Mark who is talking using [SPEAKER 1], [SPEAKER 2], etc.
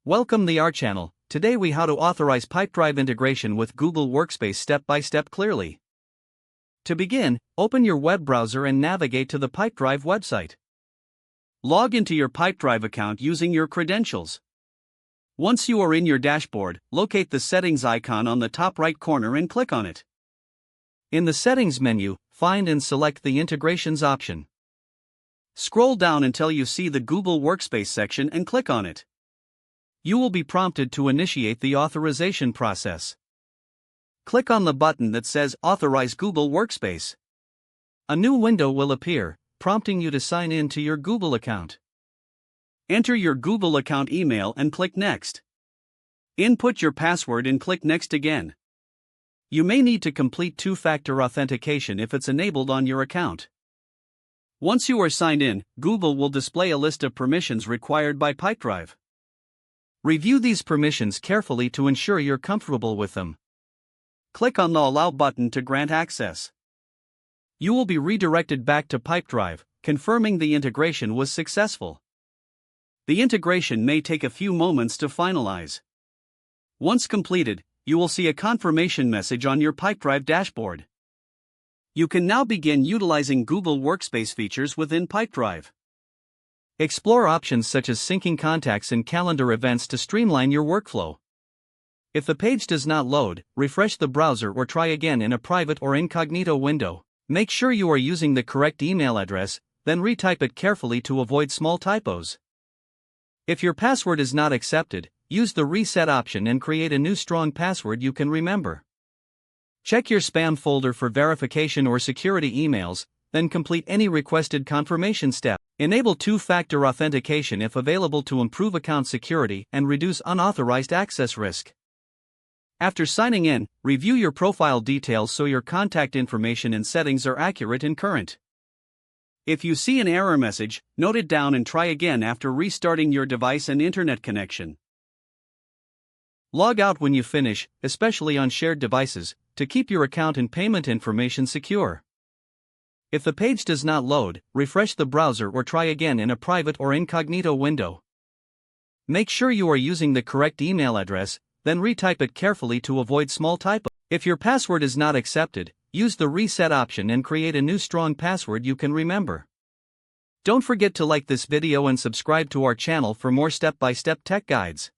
[SPEAKER 1] Welcome to our channel. Today we how to authorize Pipedrive integration with Google Workspace step by step clearly. To begin, open your web browser and navigate to the Pipedrive website. Log into your Pipedrive account using your credentials. Once you are in your dashboard, locate the settings icon on the top right corner and click on it. In the settings menu, find and select the integrations option. Scroll down until you see the Google Workspace section and click on it. You will be prompted to initiate the authorization process. Click on the button that says Authorize Google Workspace. A new window will appear, prompting you to sign in to your Google account. Enter your Google account email and click Next. Input your password and click Next again. You may need to complete two-factor authentication if it's enabled on your account. Once you are signed in, Google will display a list of permissions required by Pipedrive. Review these permissions carefully to ensure you're comfortable with them. Click on the Allow button to grant access. You will be redirected back to Pipedrive, confirming the integration was successful. The integration may take a few moments to finalize. Once completed, you will see a confirmation message on your Pipedrive dashboard. You can now begin utilizing Google Workspace features within Pipedrive. Explore options such as syncing contacts and calendar events to streamline your workflow. If the page does not load, refresh the browser or try again in a private or incognito window. Make sure you are using the correct email address, then retype it carefully to avoid small typos. If your password is not accepted, use the reset option and create a new strong password you can remember. Check your spam folder for verification or security emails, then complete any requested confirmation step. Enable two-factor authentication if available to improve account security and reduce unauthorized access risk. After signing in, review your profile details so your contact information and settings are accurate and current. If you see an error message, note it down and try again after restarting your device and internet connection. Log out when you finish, especially on shared devices, to keep your account and payment information secure. If the page does not load, refresh the browser or try again in a private or incognito window. Make sure you are using the correct email address, then retype it carefully to avoid small typos. If your password is not accepted, use the reset option and create a new strong password you can remember. Don't forget to like this video and subscribe to our channel for more step-by-step tech guides.